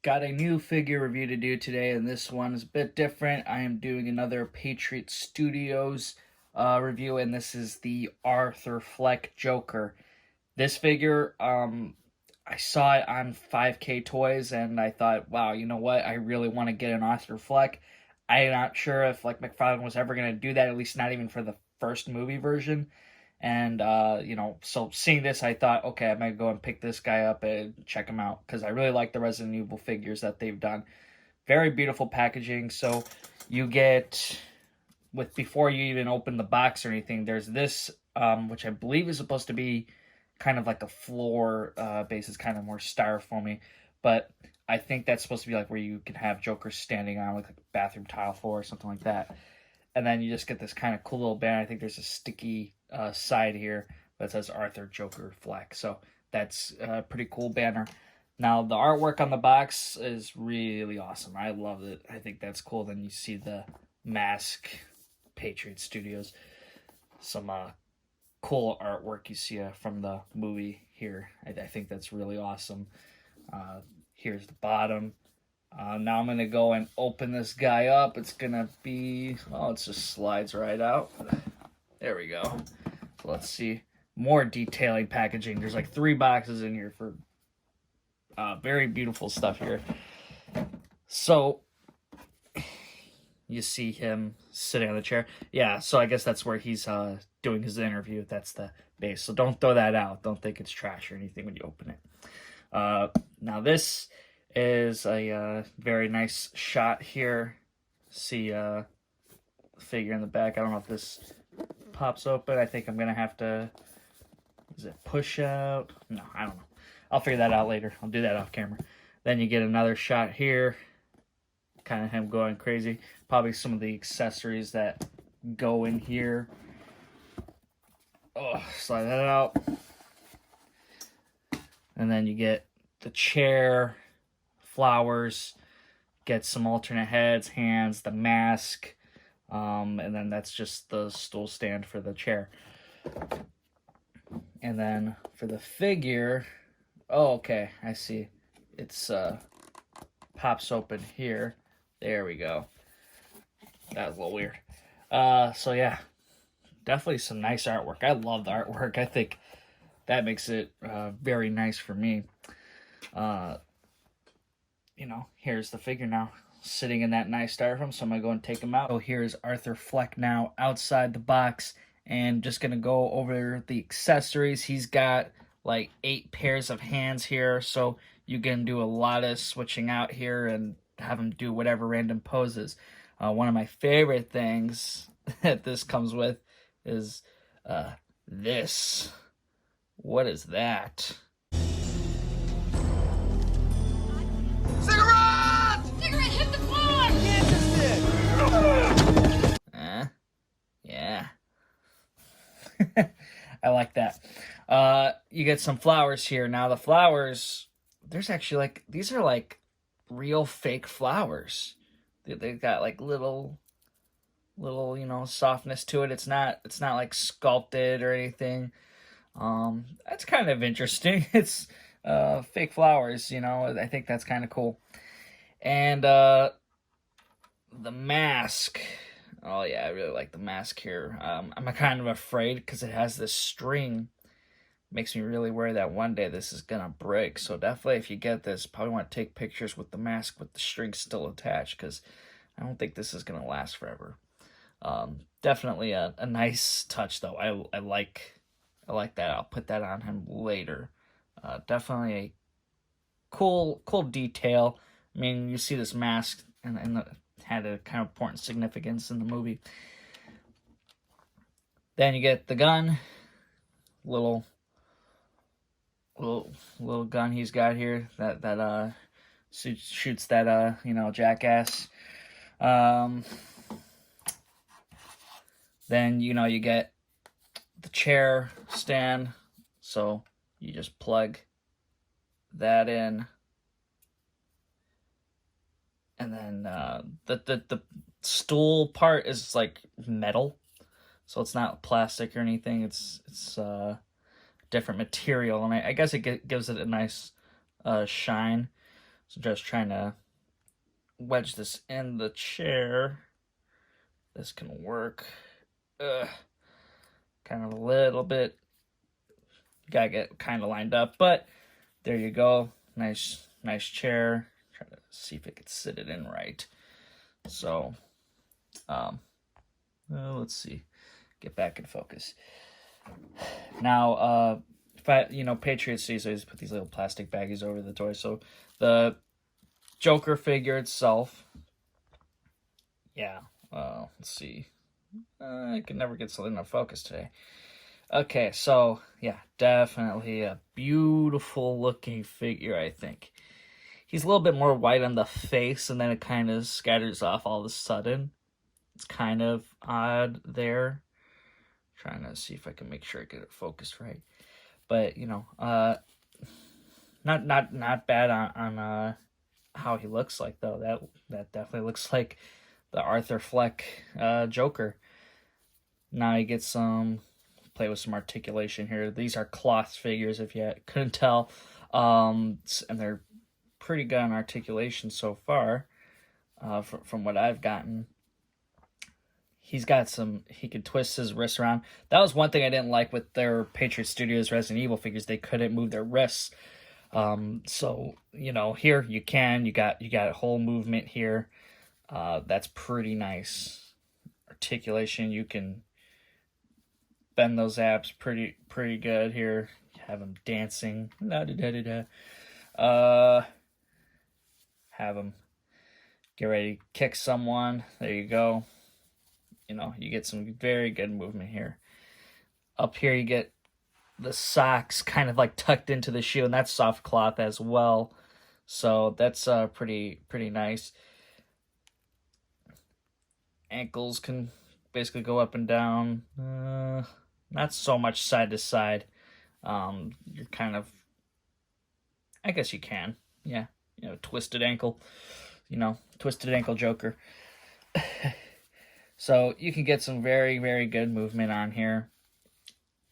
Got a new figure review to do today, and this one is a bit different. I am doing another Patriot Studios review, and this is the Arthur Fleck Joker. This figure, I saw it on 5K Toys, and I thought, wow, you know what? I really want to get an Arthur Fleck. I'm not sure if McFarlane was ever going to do that, at least not even for the first movie version. And, so seeing this, I thought, okay, I'm going to go and pick this guy up and check him out because I really like the Resident Evil figures that they've done. Very beautiful packaging. So you get, before you even open the box or anything, there's this, which I believe is supposed to be kind of like a floor base. It's kind of more styrofoamy. But I think that's supposed to be like where you can have Joker standing on like a bathroom tile floor or something like that. And then you just get this kind of cool little banner. I think there's a sticky side here that says Arthur Joker Fleck. So that's a pretty cool banner. Now, the artwork on the box is really awesome. I love it. I think that's cool. Then you see the mask, Patriot Studios. Some cool artwork you see from the movie here. I think that's really awesome. Here's the bottom. Now I'm going to go and open this guy up. It's going to be, oh, it just slides right out. There we go. So let's see. More detailing packaging. There's like 3 boxes in here for very beautiful stuff here. So you see him sitting on the chair. Yeah, so I guess that's where he's doing his interview. That's the base. So don't throw that out. Don't think it's trash or anything when you open it. Now this is a very nice shot here. See figure in the back. I don't know if this pops open. I think I'm gonna have to, is it push out? No, I don't know. I'll figure that out later. I'll do that off camera. Then you get another shot here, kind of him going crazy. Probably some of the accessories that go in here. Oh, slide that out. And then you get the chair, flowers, get some alternate heads, hands, the mask, and then that's just the stool stand for the chair. And then for the figure, oh, okay, I see. It's pops open here. There we go. That was a little weird. So yeah, definitely some nice artwork. I love the artwork. I think that makes it very nice for me. Here's the figure now, sitting in that nice styrofoam, so I'm going to go and take him out. So here's Arthur Fleck now outside the box, and just going to go over the accessories. He's got like 8 pairs of hands here, so you can do a lot of switching out here and have him do whatever random poses. One of my favorite things that this comes with is this. What is that? Cigarette hit the floor! Interested! Yeah. I like that. You get some flowers here. Now the flowers, there's actually these are like real fake flowers. They've got like little, softness to it. It's not like sculpted or anything. That's kind of interesting. It's fake flowers, I think that's kind of cool. And the mask. Oh yeah, I really like the mask here. I'm kind of afraid because it has this string. Makes me really worry that one day this is gonna break. So definitely, if you get this, probably want to take pictures with the mask with the string still attached, because I don't think this is gonna last forever. Definitely a nice touch though. I like that. I'll put that on him later. Definitely a cool detail. I mean, you see this mask and had a kind of important significance in the movie. Then you get the gun, little gun he's got here that shoots that jackass. Then you get the chair stand, so you just plug that in, and then the stool part is like metal, so it's not plastic or anything. It's different material, and I guess it gives it a nice shine. So just trying to wedge this in the chair. This can work. Kind of a little bit. Gotta get kind of lined up, but there you go. Nice chair. Try to see if I could sit it in right. So, let's see. Get back in focus. Now, if I, Patriot sees, I just put these little plastic baggies over the toy. So the Joker figure itself, yeah. Let's see. I can never get something in focus today. Okay, so yeah, definitely a beautiful looking figure, I think. He's a little bit more white on the face, and then it kind of scatters off all of a sudden. It's kind of odd there. Trying to see if I can make sure I get it focused right. But, not bad on how he looks like, though. That definitely looks like the Arthur Fleck Joker. Now he gets some play with some articulation here. These are cloth figures, if you couldn't tell, and they're pretty good on articulation so far, from what I've gotten. He can twist his wrists around. That was one thing I didn't like with their Patriot Studios Resident Evil figures. They couldn't move their wrists. So, here you can. You got a whole movement here. That's pretty nice. Articulation, you can bend those abs pretty good here. Have them dancing. Have them get ready to kick someone. There you go. You get some very good movement here. Up here you get the socks kind of like tucked into the shoe, and that's soft cloth as well. So that's pretty nice. Ankles can basically go up and down. Not so much side to side. You're kind of, I guess you can. Yeah. Twisted ankle. Twisted ankle Joker. So you can get some very, very good movement on here.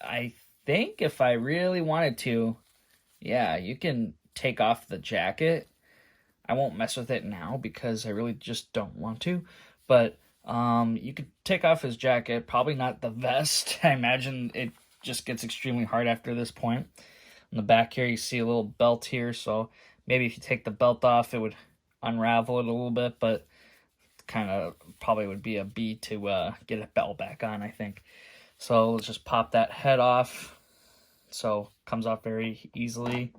I think if I really wanted to, yeah, you can take off the jacket. I won't mess with it now because I really just don't want to. But you could take off his jacket, probably not the vest. I imagine it just gets extremely hard after this point. On the back here, you see a little belt here, so maybe if you take the belt off, it would unravel it a little bit, but kind of probably would be a B to get a belt back on, I think. So let's just pop that head off. So comes off very easily.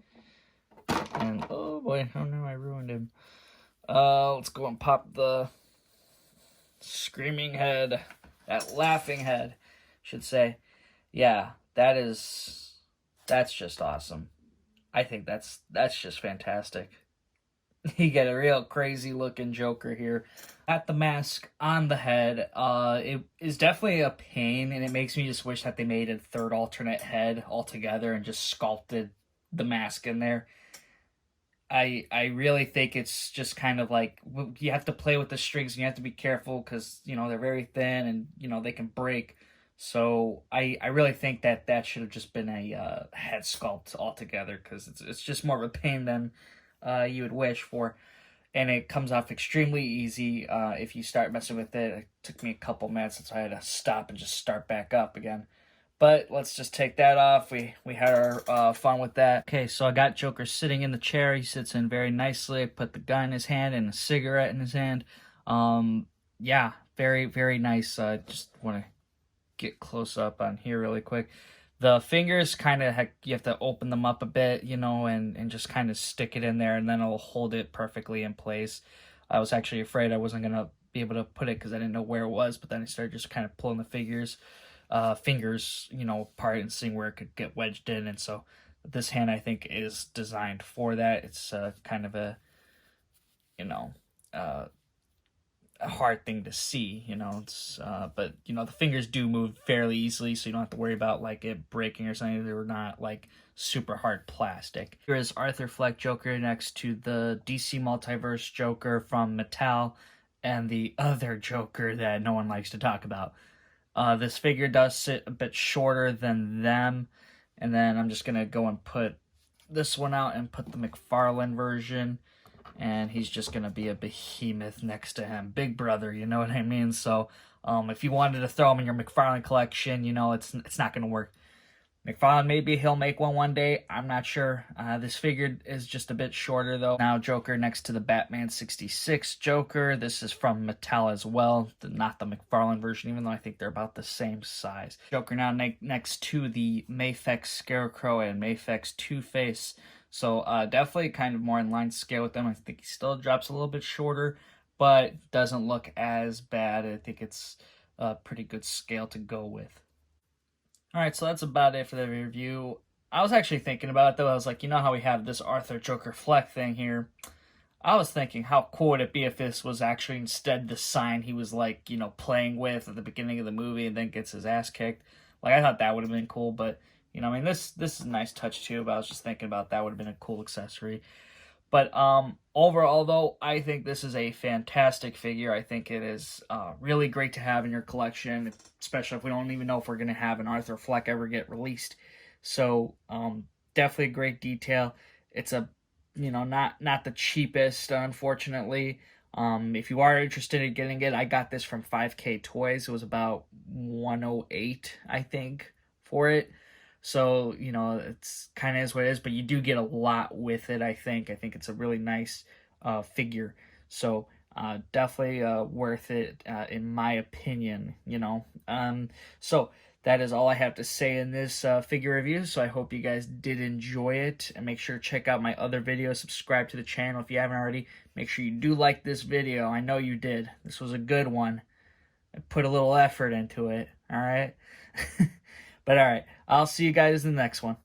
And oh boy, oh no, I ruined him. Let's go and pop the screaming head, that laughing head, should say. Yeah, that's just awesome. I think that's just fantastic. You get a real crazy looking Joker here. At the mask on the head, it is definitely a pain, and it makes me just wish that they made a third alternate head altogether and just sculpted the mask in there. I really think it's just kind of like you have to play with the strings and you have to be careful because they're very thin and they can break. So I really think that should have just been a head sculpt altogether because it's just more of a pain than you would wish for, and it comes off extremely easy if you start messing with it. It took me a couple minutes, so I had to stop and just start back up again. But let's just take that off. We had our fun with that. Okay, so I got Joker sitting in the chair. He sits in very nicely. I put the gun in his hand and a cigarette in his hand. Yeah, very, very nice. Just want to get close up on here really quick. The fingers kind of, you have to open them up a bit, and just kind of stick it in there, and then it'll hold it perfectly in place. I was actually afraid I wasn't going to be able to put it because I didn't know where it was, but then I started just kind of pulling the fingers apart and seeing where it could get wedged in. And so this hand, I think, is designed for that. It's kind of a hard thing to see, it's but the fingers do move fairly easily, so you don't have to worry about like it breaking or something. They're not like super hard plastic. Here is Arthur Fleck Joker next to the DC Multiverse Joker from Mattel and the other Joker that no one likes to talk about. This figure does sit a bit shorter than them, and then I'm just gonna go and put this one out and put the McFarlane version. and he's just going to be a behemoth next to him. Big brother, you know what I mean? So if you wanted to throw him in your McFarlane collection, you know, it's not going to work. McFarlane, maybe he'll make one day. I'm not sure. This figure is just a bit shorter, though. Now, Joker next to the Batman 66 Joker. This is from Mattel as well, not the McFarlane version, even though I think they're about the same size. Joker now next to the Mafex Scarecrow and Mafex Two-Face. So definitely kind of more in line scale with them. I think he still drops a little bit shorter, but doesn't look as bad. I think it's a pretty good scale to go with. Alright, so that's about it for the review. I was actually thinking about it, though. I was like, you know how we have this Arthur Joker Fleck thing here? I was thinking, how cool would it be if this was actually instead the sign he was, like, you know, playing with at the beginning of the movie and then gets his ass kicked? Like, I thought that would have been cool, but, you know, I mean, this is a nice touch, too, but I was just thinking about that would have been a cool accessory. But overall, though, I think this is a fantastic figure. I think it is really great to have in your collection, especially if we don't even know if we're going to have an Arthur Fleck ever get released. So definitely a great detail. It's a, you know, not the cheapest, unfortunately. If you are interested in getting it, I got this from 5K Toys. It was about $108, I think, for it. So, you know, it's kind of is what it is, but you do get a lot with it, I think. I think it's a really nice figure. So, definitely worth it, in my opinion, you know. So, that is all I have to say in this figure review. So, I hope you guys did enjoy it. And make sure to check out my other videos. Subscribe to the channel if you haven't already. Make sure you do like this video. I know you did. This was a good one. I put a little effort into it, all right? But all right, I'll see you guys in the next one.